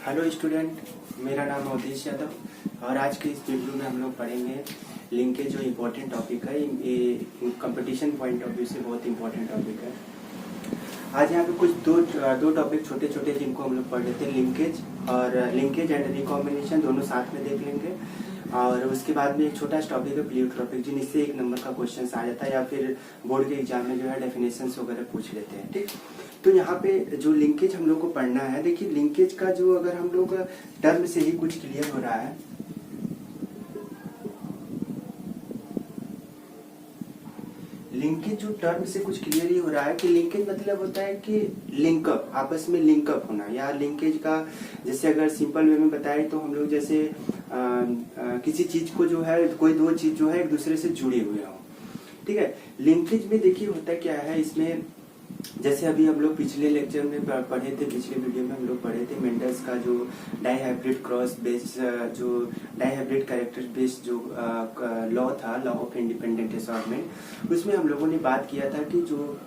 Hello student, मेरा नाम अवधेश यादव और आज के इस वीडियो में हम लोग पढ़ेंगे लिंकेज। जो इम्पोर्टेंट टॉपिक है, ये कंपटीशन पॉइंट ऑफ व्यू से बहुत इम्पोर्टेंट टॉपिक है। आज यहाँ पे कुछ दो टॉपिक छोटे छोटे जिनको हम लोग पढ़ लेते हैं, लिंकेज और लिंकेज एंड रिकॉम्बिनेशन, दोनों साथ में देख लेंगे। और उसके बाद में एक छोटा सा टॉपिक है प्लेयोट्रॉपिक, जिनसे 1 नंबर का क्वेश्चन आ जाता है या फिर बोर्ड के एग्जाम में जो है डेफिनेशंस वगैरह पूछ लेते हैं। ठीक, तो यहाँ पे जो लिंकेज हम लोग को पढ़ना है, देखिए लिंकेज का जो अगर हम लोग टर्म से ही कुछ क्लियर हो रहा है, लिंकेज जो टर्म से कुछ क्लियर ही हो रहा है कि लिंकेज मतलब होता है कि लिंकअप, आपस में लिंकअप होना। या लिंकेज का जैसे अगर सिंपल वे में बताए तो हम लोग जैसे किसी चीज को जो है, कोई दो चीज जो है एक दूसरे से जुड़े हुए हों। ठीक है, लिंकेज में देखिए होता क्या है, इसमें जैसे अभी हम लोग पिछले लेक्चर में पढ़े थे, पिछले वीडियो में हम लोग पढ़े थे मेंडल्स का जो डाइहाइब्रिड क्रॉस बेस्ड, जो डाइहाइब्रिड कैरेक्टर बेस्ड जो लॉ था, लॉ ऑफ इंडिपेंडेंट असॉर्टमेंट। उसमें हम लोगों ने बात किया था कि जो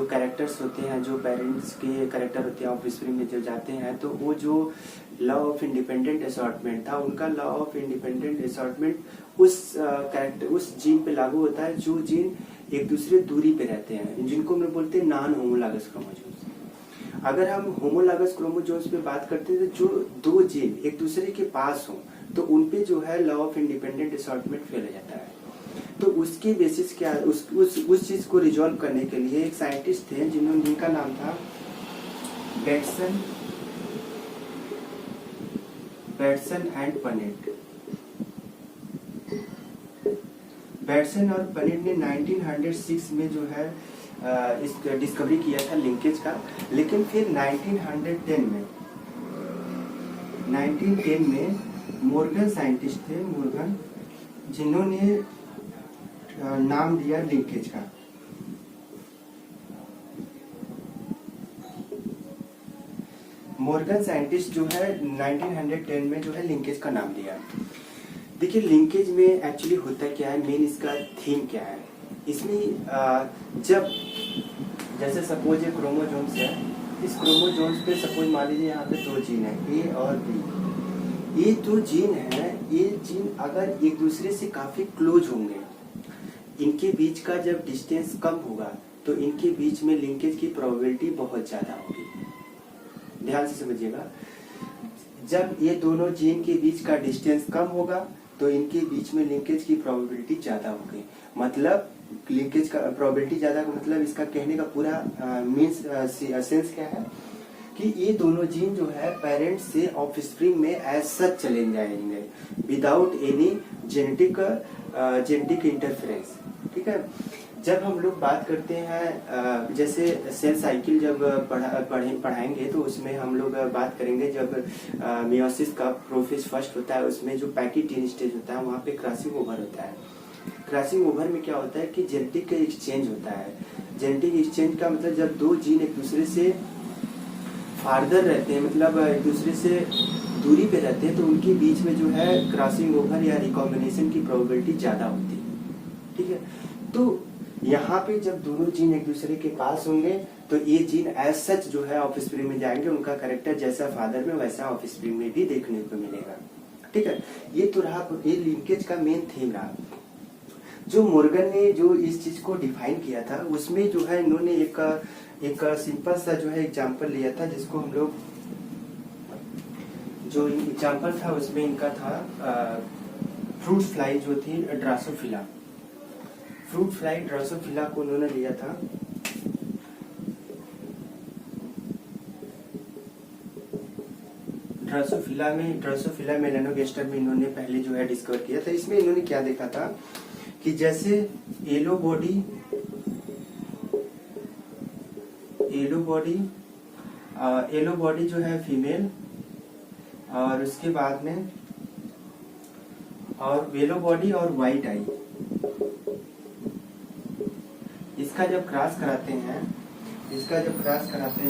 कैरेक्टर्स होते हैं, जो पेरेंट्स के कैरेक्टर होते हैं ऑफस्प्रिंग में जो जाते हैं, तो वो जो लॉ ऑफ इंडिपेंडेंट असॉर्टमेंट था, उनका लॉ ऑफ इंडिपेंडेंट असॉर्टमेंट उस कैरेक्टर, उस जीन पे लागू होता है जो जीन एक दूसरे दूरी पे रहते हैं, जिनको हम बोलते हैं नॉन होमोलॉगस क्रोमोसोम्स। अगर हम होमोलॉगस क्रोमोसोम्स पे बात करते हैं तो जो दो जीन एक दूसरे के पास हो तो उनपे जो है law of independent assortment fail हो जाता है। तो उसकी बेसिस क्या, उस चीज को रिजॉल्व करने के लिए एक साइंटिस्ट थे जिनका नाम था बैटसन एंड पनेट। बैटसन और पनेट ने 1906 में जो है इस डिस्कवरी किया था लिंकेज का। लेकिन फिर 1910 में मॉर्गन साइंटिस्ट थे, मॉर्गन, जिन्होंने नाम दिया लिंकेज का। मॉर्गन साइंटिस्ट जो है 1910 में जो है लिंकेज का नाम दिया। देखिए लिंकेज में एक्चुअली होता क्या है, मेन इसका थीम क्या है। इसमें जब जैसे सपोज ये क्रोमोसोम्स है, इस क्रोमोसोम्स पे सपोज मान लीजिए यहाँ पे दो जीन है, ए और बी। ये दो जीन है, ये जीन अगर एक दूसरे से काफी क्लोज होंगे, इनके बीच का जब डिस्टेंस कम होगा तो इनके बीच में लिंकेज की प्रोबेबिलिटी बहुत ज्यादा होगी। ध्यान से समझिएगा, जब ये दोनों जीन के बीच का डिस्टेंस कम होगा तो इनके बीच में लिंकेज की प्रोबेबिलिटी ज्यादा होगी। मतलब लिंकेज का प्रोबेबिलिटी ज्यादा का मतलब, इसका कहने का पूरा मीन्स सेंस क्या है कि ये दोनों जीन जो है पेरेंट्स से ऑफस्प्रिंग में एज सच चले जाएंगे विदाउट एनी जेनेटिक इंटरफेरेंस। ठीक है, जब हम लोग बात करते हैं जैसे सेल साइकिल जब पढ़ाएंगे तो उसमें हम लोग बात करेंगे जब मियोसिस का प्रोफेज फर्स्ट होता है, उसमें जो पैकिटीन स्टेज होता है वहाँ पे क्रॉसिंग ओवर होता है। क्रॉसिंग ओवर में क्या होता है कि जेनेटिक एक्सचेंज होता है। जेनेटिक एक्सचेंज का मतलब जब दो जीन एक दूसरे से फार्दर रहते हैं, मतलब एक दूसरे से दूरी पे रहते हैं, तो उनके बीच में जो है क्रॉसिंग ओवर या रिकॉम्बिनेशन की प्रोबेबिलिटी ज्यादा होती है। ठीक है, तो यहाँ पे जब दोनों जीन एक दूसरे के पास होंगे तो ये जीन एज सच जो है ऑफस्प्रिंग में जाएंगे, उनका कैरेक्टर जैसा फादर में वैसा ऑफस्प्रिंग में भी देखने को मिलेगा। ठीक है, ये तो रहा, ये लिंकेज का मेन थीम रहा। जो मॉर्गन ने जो इस चीज को डिफाइन किया था, उसमें जो है इन्होंने एक सिंपल सा जो है एग्जाम्पल लिया था, जिसको हम लोग, जो एग्जाम्पल था उसमें इनका था फ्रूट फ्लाई जो थी ड्रासोफिला। फ्रूट फ्लाई ड्रासोफिला को उन्होंने लिया था। ड्रासोफिला मेलानोगास्टर में इन्होंने पहले जो है डिस्कवर किया था। इसमें इन्होंने क्या देखा था कि जैसे येलो बॉडी जो है फीमेल, और उसके बाद में और येलो बॉडी और व्हाइट आई, इसका जब क्रॉस कराते हैं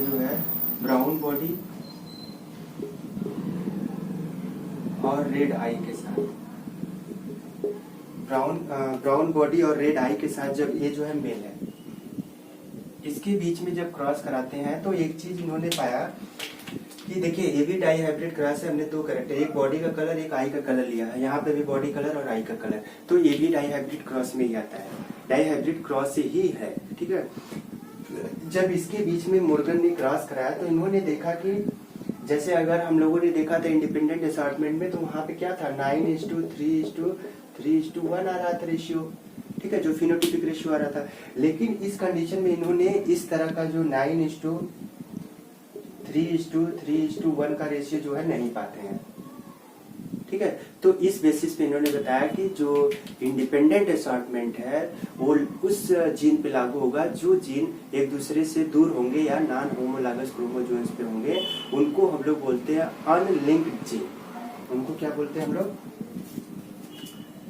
जो है ब्राउन बॉडी और रेड आई के साथ, ब्राउन बॉडी और रेड आई के साथ जब ये जो है मेल है, इसके बीच में जब क्रॉस कराते हैं तो एक चीज इन्होंने पाया कि देखिए ये भी डाई हाइब्रिड क्रॉस है, हमने दो कैरेक्टर, एक बॉडी का कलर एक आई का कलर लिया है, यहाँ पे भी बॉडी कलर और आई का कलर, तो ये भी डाई हाइब्रिड क्रॉस में ही आता है, डाई हाइब्रिड क्रॉस से ही है। ठीक है, जब इसके बीच में मोर्गन ने क्रॉस कराया तो इन्होंने देखा कि जैसे अगर हम लोगों ने देखा था इंडिपेंडेंट असॉर्टमेंट में, तो वहां पे क्या था 9:3:3:1 आ रहा था रेशियो। ठीक है, जो फिनोटिपिक रेशियो आ रहा था, लेकिन इस कंडीशन में इन्होंने इस तरह का जो 9:3:3:1 का रेशियो जो है नहीं पाते हैं। ठीक है, तो इस बेसिस पे इन्होंने बताया कि जो इंडिपेंडेंट असॉर्टमेंट है वो उस जीन पे लागू होगा जो जीन एक दूसरे से दूर होंगे या नॉन होमोलॉगस क्रोमोसोम्स पे होंगे, उनको हम लोग बोलते हैं अनलिंक्ड जीन। उनको क्या बोलते हैं हम लोग,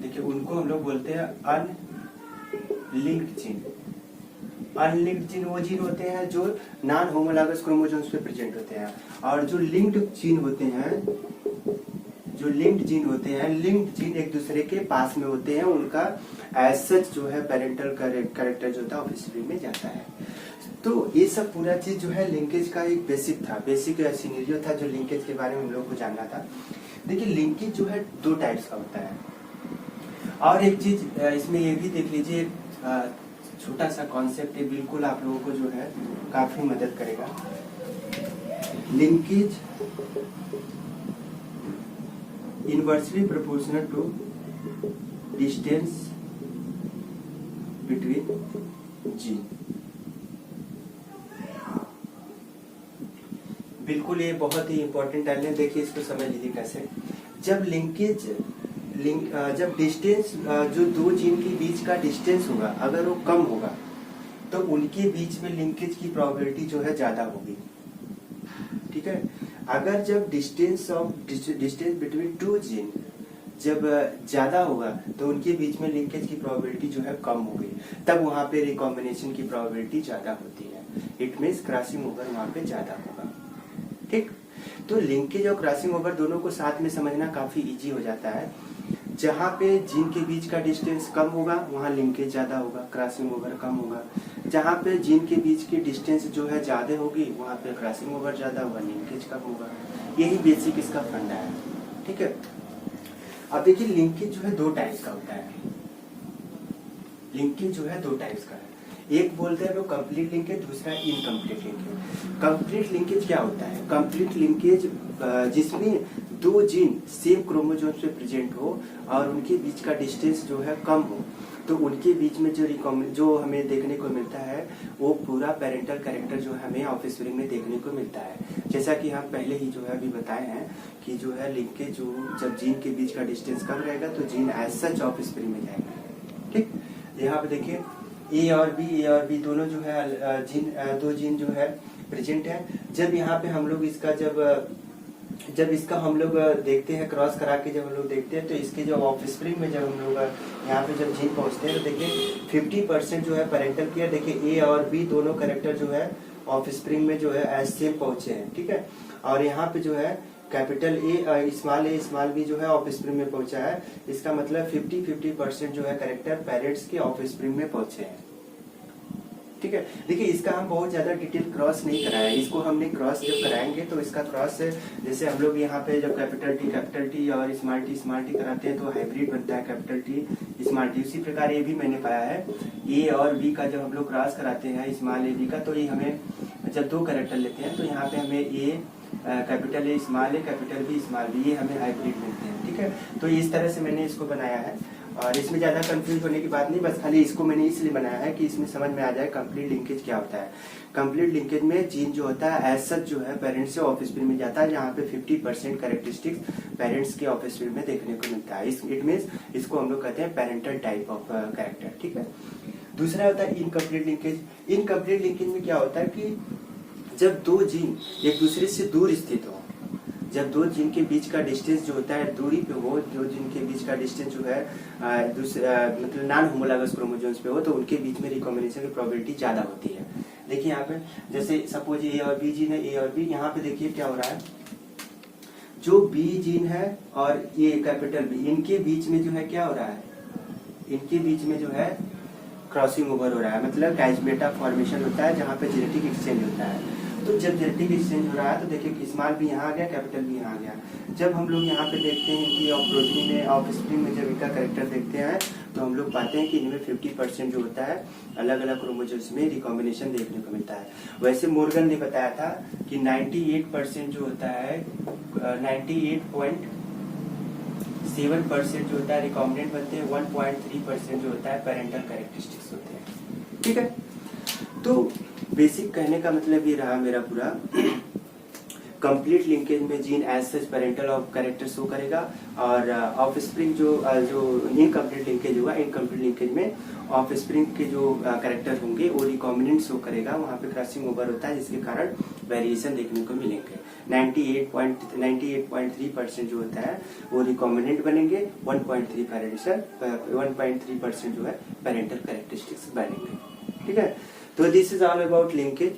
देखिए उनको हम लोग बोलते हैं अनलिंक्ड जीन। अनलिंक्ड जीन वो जीन होते हैं जो नॉन होमोलॉगस क्रोमोसोम्स पे प्रेजेंट होते हैं, और जो लिंक्ड जीन होते हैं, जो लिंक्ड जीन होते हैं, लिंक्ड जीन एक दूसरे के पास में होते हैं, उनका एज सच जो है पेरेंटल कैरेक्टर जो था ऑफिशियली में जाता है। तो ये सब पूरा चीज जो है लिंकेज का एक बेसिक था, बेसिक सिनेरियो था जो लिंकेज के बारे में हम लोग को जानना था। देखिए लिंकेज जो है दो टाइप्स का होता है, और एक चीज इसमें ये भी देख लीजिए, छोटा सा कॉन्सेप्ट है, बिल्कुल आप लोगों को जो है काफी मदद करेगा। Linkage inversely proportional to distance between gene। बिल्कुल ये बहुत ही इंपॉर्टेंट है, देखिए इसको समझ लीजिए कैसे। जब लिंकेज जब डिस्टेंस जो दो जीन के बीच का डिस्टेंस होगा अगर वो कम होगा तो उनके बीच में लिंकेज की प्रोबेबिलिटी जो है ज्यादा होगी। ठीक है, अगर जब डिस्टेंस बिटवीन टू जीन जब ज्यादा होगा तो उनके बीच में लिंकेज की प्रोबेबिलिटी जो है कम होगी, तब वहां पे रिकॉम्बिनेशन की प्रोबेबिलिटी ज्यादा होती है। इट मीन्स क्रॉसिंग ओवर वहां पे ज्यादा होगा। ठीक, तो लिंकेज और क्रॉसिंग ओवर दोनों को साथ में समझना काफी इजी हो जाता है। जहाँ पे जीन के बीच का डिस्टेंस कम होगा वहाँ लिंकेज ज्यादा होगा, क्रॉसिंग ओवर कम होगा। जहाँ पे जीन के बीच की डिस्टेंस जो है ज्यादा होगी वहाँ पे क्रॉसिंग ओवर ज्यादा होगा, लिंकेज कम होगा। यही बेसिक इसका फंडा है। ठीक है, अब देखिए लिंकेज जो है दो टाइप्स का होता है। लिंकेज जो है दो टाइप्स का है, एक बोलते हैं वो कंप्लीट लिंकेज, दूसरा इनकम्प्लीट लिंकेज। कंप्लीट लिंकेज क्या होता है, कंप्लीट लिंकेज जिसमें दो जीन सेम क्रोमोसोम पे प्रेजेंट हो और उनके बीच का डिस्टेंस जो है कम हो, तो उनके बीच में जो हमें देखने को मिलता है वो पूरा पेरेंटल कैरेक्टर जो हमें ऑफस्प्रिंग में देखने को मिलता है। जैसा कि हम पहले ही जो है अभी बताए हैं कि जो है लिंकेज जो जब जीन के बीच का डिस्टेंस कम रहेगा तो जीन एज सच ऑफस्प्रिंग में जाएगा। ठीक, यहाँ पे देखिए ए और बी दोनों जो है दो जीन जो है प्रेजेंट है। जब यहाँ पे हम लोग इसका जब इसका हम लोग देखते हैं क्रॉस करा के, जब हम लोग देखते हैं तो इसके जो ऑफस्प्रिंग में जब हम लोग यहाँ पे जब जीन पहुंचते हैं तो देखिए 50% जो है पेरेंटल केयर, देखिए ए और बी दोनों कैरेक्टर जो है ऑफस्प्रिंग में जो है एज सेम पहुंचे हैं। ठीक है, और यहाँ पे जो है कैपिटल ए स्मॉल बी जो है ऑफस्प्रिंग में पहुंचा है। इसका मतलब 50% जो है कैरेक्टर पेरेंट्स के ऑफस्प्रिंग में पहुंचे हैं। ठीक है, देखिए इसका हम बहुत ज्यादा डिटेल क्रॉस नहीं कराया, इसको हमने क्रॉस जब कराएंगे तो इसका क्रॉस जैसे हम लोग यहाँ पे जब कैपिटल टी और स्मॉल टी कराते हैं तो हाइब्रिड बनता है कैपिटल टी स्मॉल टी। उसी प्रकार ये भी मैंने पाया है, ए और बी का जब हम लोग क्रॉस कराते हैं स्मॉल ए बी का, तो ये हमें जब दो कैरेक्टर लेते हैं तो यहाँ पे हमें A capital A small A capital B small B, ये हमें हाइब्रिड मिलते हैं। ठीक है, तो इस तरह से मैंने इसको बनाया है और इसमें ज्यादा कंफ्यूज होने की बात नहीं, बस खाली इसको मैंने इसलिए बनाया है कि इसमें समझ में आ जाए कंप्लीट लिंकेज क्या होता है। कंप्लीट लिंकेज में जीन जो होता है एज सच जो है पेरेंट्स से ऑफस्प्रिंग में जाता है, जहाँ पे 50% कैरेक्टरिस्टिक्स पेरेंट्स के ऑफस्प्रिंग में देखने को मिलता है। इट मीन्स इसको हम लोग कहते हैं पेरेंटल टाइप ऑफ कैरेक्टर। ठीक है, दूसरा होता है इनकम्प्लीट लिंकेज। इनकम्प्लीट लिंकेज में क्या होता है कि जब दो जीन एक दूसरे से दूर स्थित हो, जब दो जीन के बीच का डिस्टेंस जो होता है दूरी पे हो, दो जीन के बीच का डिस्टेंस जो है मतलब नॉन होमोलॉगस क्रोमोसोम्स पे हो, तो उनके बीच में रिकॉम्बिनेशन की प्रोबेबिलिटी ज्यादा होती है। देखिए यहाँ पे जैसे सपोज ए और बी जीन है, ए और बी, यहाँ पे देखिए क्या हो रहा है, जो बी जीन है और ये कैपिटल बी, इनके बीच में जो है क्या हो रहा है, इनके बीच में जो है क्रॉसिंग ओवर हो रहा है, मतलब गाइजमेटा फॉर्मेशन होता है जहाँ पे जेनेटिक एक्सचेंज होता है। तो जब जेनेटिक एक्सचेंज हो रहा है तो देखिए कि स्मॉल भी यहाँ आ गया, कैपिटल भी यहाँ आ गया। जब हम लोग यहाँ पे देखते हैं कि ऑफ प्रोटीन में, ऑफ स्प्रिंग में जब इनका करेक्टर देखते हैं तो हम लोग पाते हैं कि इनमें 50% जो होता है अलग अलग क्रोमोसोम्स में रिकॉम्बिनेशन देखने को मिलता है। वैसे मोर्गन ने बताया था कि 98% जो होता है 98.7% जो होता है रिकॉम्बिनेंट बनते हैं, 1.3% जो होता है पेरेंटल कैरेक्टरिस्टिक्स होते हैं। ठीक है, तो बेसिक कहने का मतलब ये रहा मेरा पूरा कंप्लीट लिंकेज में gene as such parental of character show करेगा, और ऑफ स्प्रिंग जो इनकम्प्लीट लिंकेज होगा, इनकम्प्लीट लिंकेज में ऑफ स्प्रिंग के जो कैरेक्टर होंगे वो रिकॉम्बिनेंट शो करेगा, वहाँ पे क्रॉसिंग ओवर होता है जिसके कारण वेरिएशन देखने को मिलेंगे। 98.3% जो होता है वो रिकॉम्बिनेंट बनेंगे, 1.3% जो है पेरेंटल कैरेक्टरिस्टिक्स बनेंगे। ठीक है, तो this is all about linkage.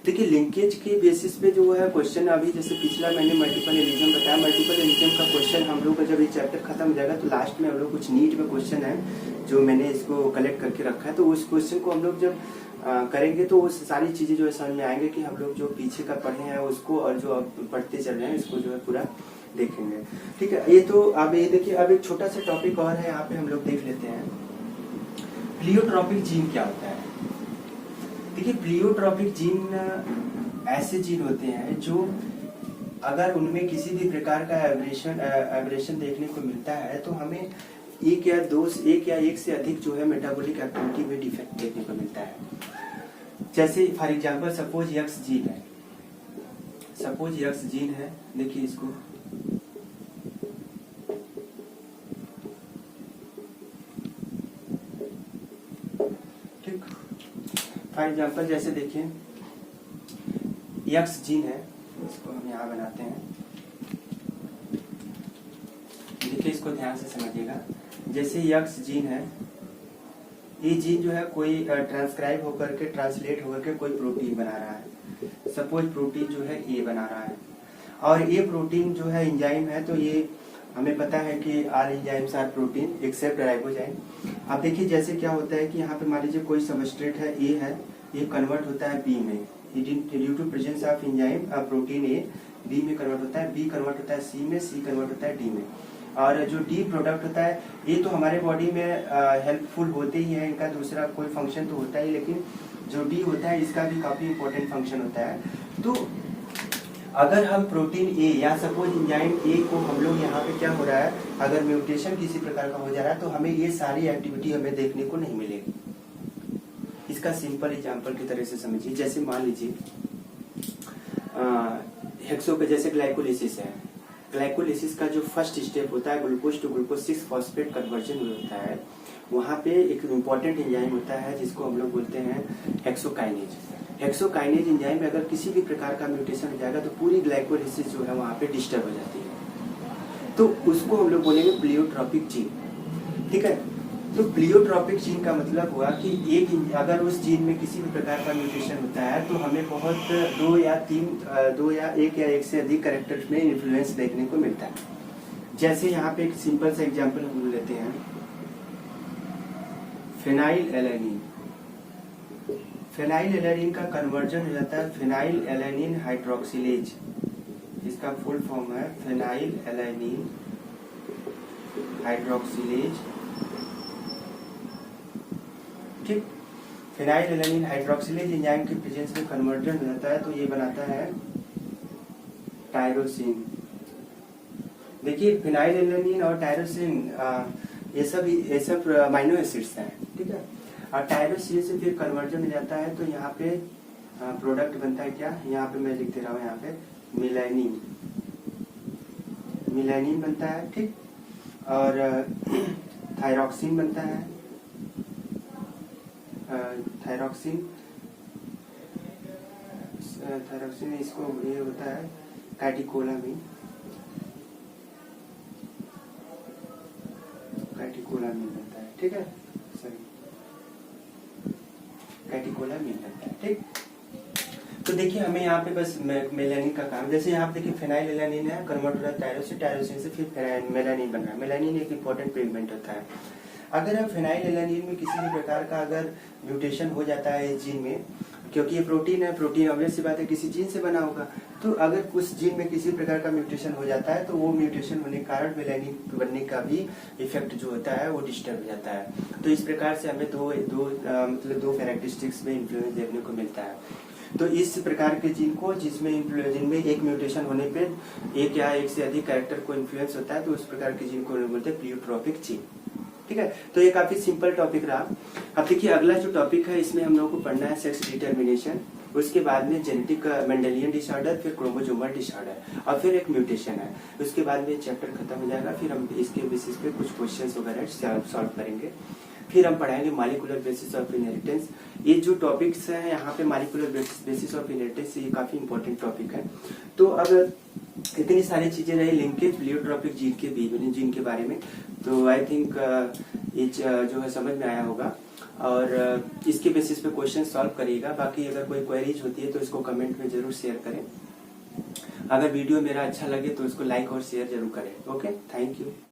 देखिए लिंकेज के बेसिस पे जो है क्वेश्चन, अभी जैसे पिछला मैंने मल्टीपल एलिजम बताया, मल्टीपल एलिजम का क्वेश्चन हम लोग का जब ये चैप्टर खत्म हो जाएगा तो लास्ट में हम लोग कुछ नीट में क्वेश्चन है जो मैंने इसको कलेक्ट करके रखा है, तो उस क्वेश्चन को हम लोग जब करेंगे तो उस सारी चीजें जो है समझ में आएंगे कि हम लोग जो पीछे का पढ़े हैं उसको और जो अब पढ़ते चल रहे हैं इसको जो है पूरा देखेंगे। ठीक है, ये तो अब ये देखिए, अब एक छोटा सा टॉपिक और है यहाँ पे हम लोग देख लेते हैं, प्लियोट्रॉपिक जीन क्या होता है। देखिए प्लियोट्रॉपिक जीन ऐसे जीन होते हैं जो अगर उनमें किसी भी प्रकार का एब्रेशन देखने को मिलता है तो हमें एक या एक से अधिक जो है मेटाबॉलिक एक्टिविटी में डिफेक्ट देखने को मिलता है। जैसे for example suppose x gene है, देखिए इसको ठीक, फॉर एग्जांपल जैसे देखिए यक्स जीन है, इसको हम यहाँ बनाते हैं, देखिए इसको ध्यान से समझिएगा। जैसे यक्स जीन है, ये जीन जो है कोई ट्रांसक्राइब होकर के, ट्रांसलेट होकर के कोई प्रोटीन बना रहा है, सपोज प्रोटीन जो है ए बना रहा है, और ये प्रोटीन जो है एंजाइम है, तो ये हमें पता है कि all enzymes are protein except ribozyme. अब देखिए जैसे क्या होता है कि यहाँ पे मान लीजिए कोई सबस्ट्रेट है ए है, ये कन्वर्ट होता है बी में, due to presence of enzyme protein A B में कन्वर्ट होता है, बी कन्वर्ट होता है सी में, सी कन्वर्ट होता है डी में, और जो डी प्रोडक्ट होता है ये तो हमारे बॉडी में हेल्पफुल होते ही है, इनका दूसरा कोई फंक्शन तो होता है, लेकिन जो डी होता है इसका भी काफी इंपॉर्टेंट फंक्शन होता है। तो अगर हम प्रोटीन ए या सपोज एंजाइम ए को हम लोग यहाँ पे क्या हो रहा है, अगर म्यूटेशन किसी प्रकार का हो जा रहा है तो हमें ये सारी एक्टिविटी हमें देखने को नहीं मिलेगी। इसका सिंपल एग्जांपल की तरह से समझिए, जैसे मान लीजिए हेक्सो पे जैसे ग्लाइकोलिसिस है, ग्लाइकोलिसिस का जो फर्स्ट स्टेप होता है glucose to glucose 6 phosphate conversion होता है, वहाँ पे एक इम्पॉर्टेंट एंजाइम होता है जिसको हम लोग बोलते हैं हेक्सोकाइनेज। हेक्सोकाइनेज एंजाइम में अगर किसी भी प्रकार का म्यूटेशन हो जाएगा तो पूरी ग्लाइकोलिसिस जो है वहाँ पे डिस्टर्ब हो जाती है, तो उसको हम लोग बोलेंगे प्लियोट्रॉपिक जीन। ठीक है, तो प्लियोट्रॉपिक जीन का मतलब हुआ कि एक अगर उस जीन में किसी भी प्रकार का म्यूटेशन होता है तो हमें बहुत दो या एक से अधिक कैरेक्टर्स में इन्फ्लुएंस देखने को मिलता है। जैसे यहाँ पे एक सिंपल सा एग्जांपल हम लेते हैं, फेनाइल एलानिन का कन्वर्जन हो जाता है फेनाइल एलानिन हाइड्रोक्सिलेज, इसका फुल फॉर्म है फेनाइल एलानिन हाइड्रोक्सिलेज। ठीक, फेनाइल एलानिन हाइड्रोक्सिलेज एंजाइम के प्रेजेंस में कन्वर्जन हो जाता है तो ये बनाता है टायरोसिन। देखिए फेनाइल एलानिन और टायरोसिन ये सब अमाइनो एसिड्स हैं। ठीक है, और टायरोसिन से फिर कन्वर्जन हो जाता है तो यहाँ पे प्रोडक्ट बनता है क्या, यहाँ पे मैं लिख दे रहा हूँ, यहाँ पे मिलानिन बनता है। ठीक, और थायरॉक्सिन बनता है, थायरॉक्सिन इसको ये होता है कैटिकोलामिन बनता है। ठीक है, सॉरी कैटिकोलामिन बनता है। ठीक, तो देखिए हमें यहाँ पे बस मेलानिन का काम, जैसे यहाँ पे देखिए फेनाइल एलानिन है, कन्वर्ट हो रहा है टायरोसिन से फिर मेलानिन बन रहा है। मेलानिन एक इंपॉर्टेंट पिगमेंट होता है। अगर हम फेनाइल एलानिन में किसी भी प्रकार का अगर म्यूटेशन हो जाता है इस जीन में क्योंकि ये प्रोटीन है, प्रोटीन ऑब्वियस सी बात है किसी जीन से बना होगा। तो अगर उस जीन में किसी प्रकार का म्यूटेशन हो जाता है तो वो म्यूटेशन होने के कारण मेलानिन बनने का भी इफेक्ट जो होता है वो डिस्टर्ब हो जाता है। तो इस प्रकार से हमें मतलब दो कैरेक्टरिस्टिक्स में इन्फ्लुएंस देखने को मिलता है। तो इस प्रकार के जीन को जिनमें एक म्यूटेशन होने पे एक या एक से अधिक कैरेक्टर को इन्फ्लुएंस होता है, तो उस प्रकार के जीन को बोलते हैं प्लियोट्रोपिक जीन। ठीक है, तो ये काफी सिंपल टॉपिक रहा। अब देखिए अगला जो टॉपिक है इसमें हम लोगों को पढ़ना है सेक्स डिटर्मिनेशन, उसके बाद में जेनेटिक मेंडेलियन डिसऑर्डर, फिर क्रोमोसोमल डिसऑर्डर और फिर एक म्यूटेशन है। उसके बाद में चैप्टर खत्म हो जाएगा, फिर हम इसके बेसिस पे कुछ क्वेश्चंस वगैरह सॉल्व करेंगे। फिर हम पढ़ाएंगे मॉलिक्यूलर बेसिस ऑफ इनहेरिटेंस। ये जो टॉपिक्स हैं यहाँ पे मॉलिक्यूलर बेसिस ऑफ इनहेरिटेंस, ये काफी इंपॉर्टेंट टॉपिक है। तो अब इतनी सारी चीजें रही लिंकेज प्लियोट्रोपिक जीन के बारे में, तो आई थिंक ये जो है समझ में आया होगा और इसके बेसिस पे क्वेश्चन सॉल्व करिएगा। बाकी अगर कोई क्वेरीज होती है तो इसको कमेंट में जरूर शेयर करें। अगर वीडियो मेरा अच्छा लगे तो इसको लाइक और शेयर जरूर करें। Okay, thank you.